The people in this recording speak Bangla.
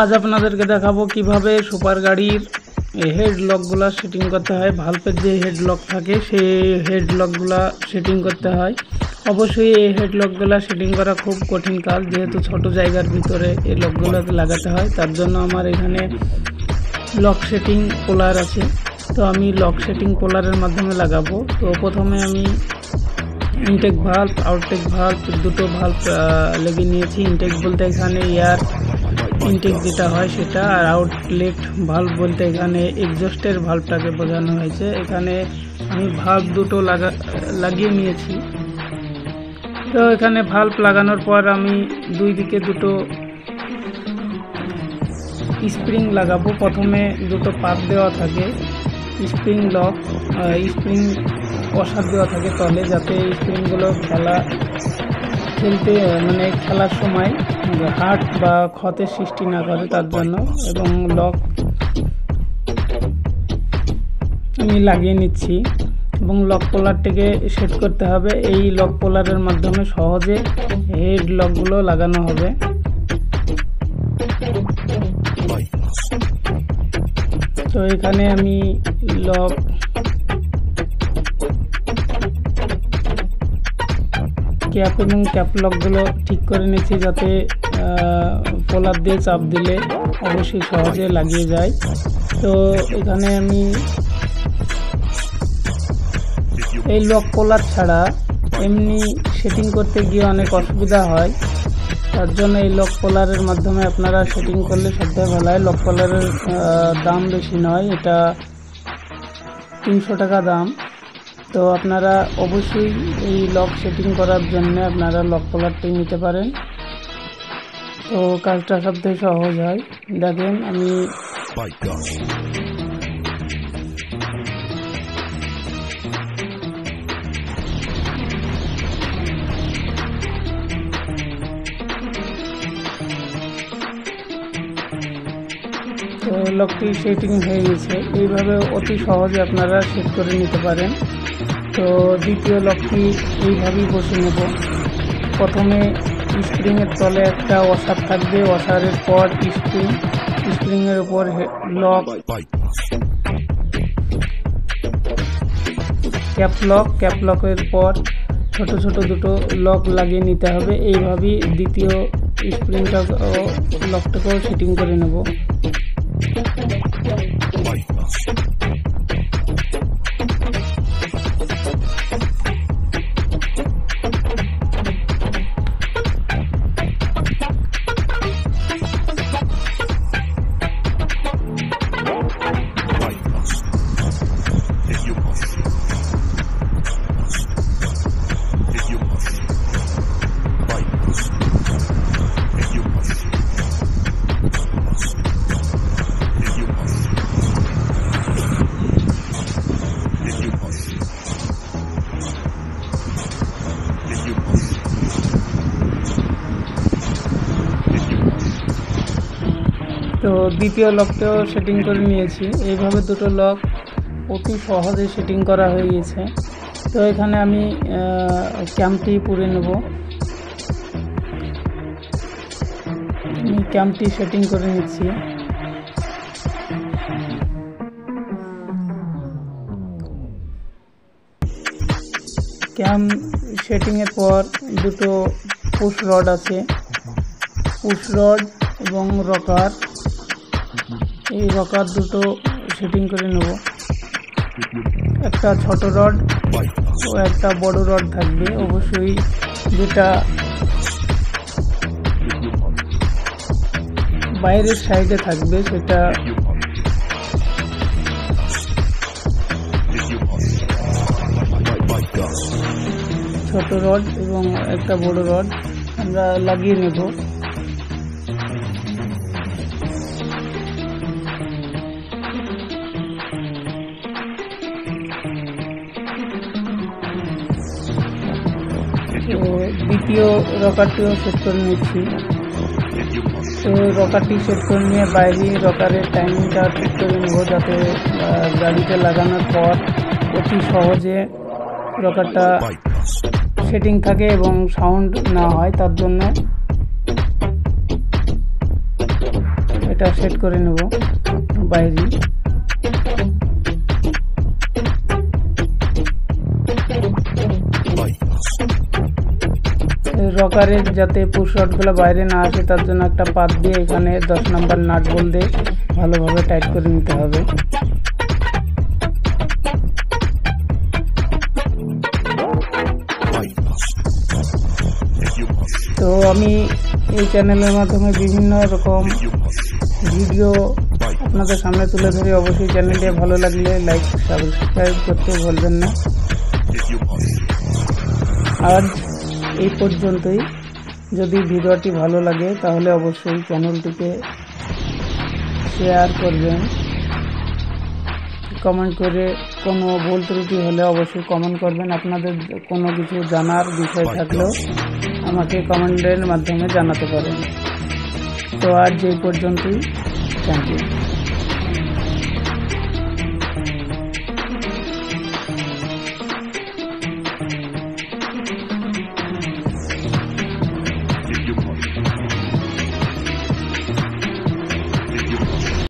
আজ আপনাদেরকে দেখাবো কিভাবে সুপার গাড়ির হেড লকগুলো সেটিং করতে হয়। ভালভের যে হেড লক থাকে সেই হেড লকগুলো সেটিং করতে হয়। অবশ্যই এই হেড লকগুলো সেটিং করা খুব কঠিন কাজ, যেহেতু ছোট জায়গার ভিতরে এই লকগুলো লাগাতে হয়। তার জন্য আমার এখানে লক সেটিং পোলার আছে, তো আমি লক সেটিং পোলারের মাধ্যমে লাগাবো। তো প্রথমে আমি ইনটেক ভাল্ব আউটটেক ভাল্ব দুটো ভাল্ব লেগে নিয়েছি। ইনটেক বলতে এখানে এয়ার ইনটেক যেটা হয় সেটা, আর আউটলেট ভাল্ব বলতে এখানে এক্সজস্টের ভাল্বটাকে বোঝানো হয়েছে। এখানে আমি ভাল্ব দুটো লাগিয়ে নিয়েছি। তো এখানে ভাল্ব লাগানোর পর আমি দুই দিকে দুটো স্প্রিং লাগাবো। প্রথমে দুটো পাত দেওয়া থাকে, স্প্রিং লক স্প্রিং অসার দেওয়া থাকে তলে, যাতে স্প্রিংগুলো খেলার সময় হার্ট বা ক্ষতের সৃষ্টি না করে তার জন্য। এবং লক আমি লাগিয়ে নিচ্ছি এবং লক পোলারটিকে সেট করতে হবে। এই লক পোলারের মাধ্যমে সহজে হেড লকগুলো লাগানো হবে। তো এখানে আমি লক ক্যাপ এবং ক্যাপ লকগুলো ঠিক করে নিচ্ছি, যাতে পোলার দিয়ে চাপ দিলে অবশ্যই সহজে লাগিয়ে যায়। তো এখানে আমি এই লক পোলার ছাড়া এমনি সেটিং করতে গিয়ে অনেক অসুবিধা হয়, তার জন্য এই লক পোলারের মাধ্যমে আপনারা সেটিং করলে সবথেকে ভালো হয়। লক পোলারের দাম বেশি নয়, এটা 300 টাকা দাম। তো আপনারা অবশ্যই এই লক সেটিং করার জন্য আপনারা লক পোলারটি নিতে পারেন, তো কাজটা সবথেকে সহজ হয়। দেখেন আমি তো লকটি সেটিং হয়ে গেছে। এইভাবে অতি সহজে আপনারা সেট করে নিতে পারেন। তো দ্বিতীয় লকটি এইভাবেই বসে নেব। প্রথমে স্প্রিংয়ের তলে একটা ওয়াশার থাকবে, ওয়াশারের পর স্প্রিংয়ের উপর লক ক্যাপ লকের পর ছোট ছোট দুটো লক লাগিয়ে নিতে হবে। এইভাবেই দ্বিতীয় স্প্রিংটা লকটাকেও সেটিং করে নেব। তো দ্বিতীয় লকটাও সেটিং করে নিয়েছি। এইভাবে দুটো লক অতি সহজে সেটিং করা হয়ে গেছে। তো এখানে আমি ক্যাম্পটি পুরে নেব। ক্যাম্পটি সেটিং করে নিচ্ছি। ক্যাম্প সেটিংয়ের পর দুটো পুশ রড আছে, পুশ রড এবং রকার, এই রকার দুটো সেটিং করে নেব। একটা ছোট রড ও একটা বড় রড থাকবে, অবশ্যই যেটা বাইরের সাইডে থাকবে সেটা ছোট রড এবং একটা বড় রড আমরা লাগিয়ে নেব। তো দ্বিতীয় রকারটিও সেট করে নিচ্ছি। তো রকারটি সেট করে নিয়ে বাইরে রকারের টাইমিংটা ঠিক করে নেব, যাতে গাড়িতে লাগানোর পর অতি সহজে রকারটা সেটিং থাকে এবং সাউন্ড না হয়, তার জন্য এটা সেট করে নেব বাইরে। রকারের যাতে পুশ রডগুলো বাইরে না আসে তার জন্য একটা পাত দিয়ে এখানে 10 নম্বর নাট বল দিয়ে ভালোভাবে টাইট করে নিতে হবে। তো আমি এই চ্যানেলের মাধ্যমে বিভিন্ন রকম ভিডিও আপনাদের সামনে তুলে ধরি। অবশ্যই চ্যানেলটি ভালো লাগলে লাইক সাবস্ক্রাইব করতে ভুলবেন না। আজ এই পর্যন্তই। যদি ভিডিওটি ভালো লাগে তাহলে অবশ্যই চ্যানেলটিকে শেয়ার করবেন। কমেন্ট করে কোনো ভুল ত্রুটি হলে অবশ্যই কমেন্ট করবেন। আপনাদের কোনো কিছু জানার বিষয় থাকলেও আমাকে কমেন্টের মাধ্যমে জানাতে পারেন। তো আজ এই পর্যন্তই। Thank you.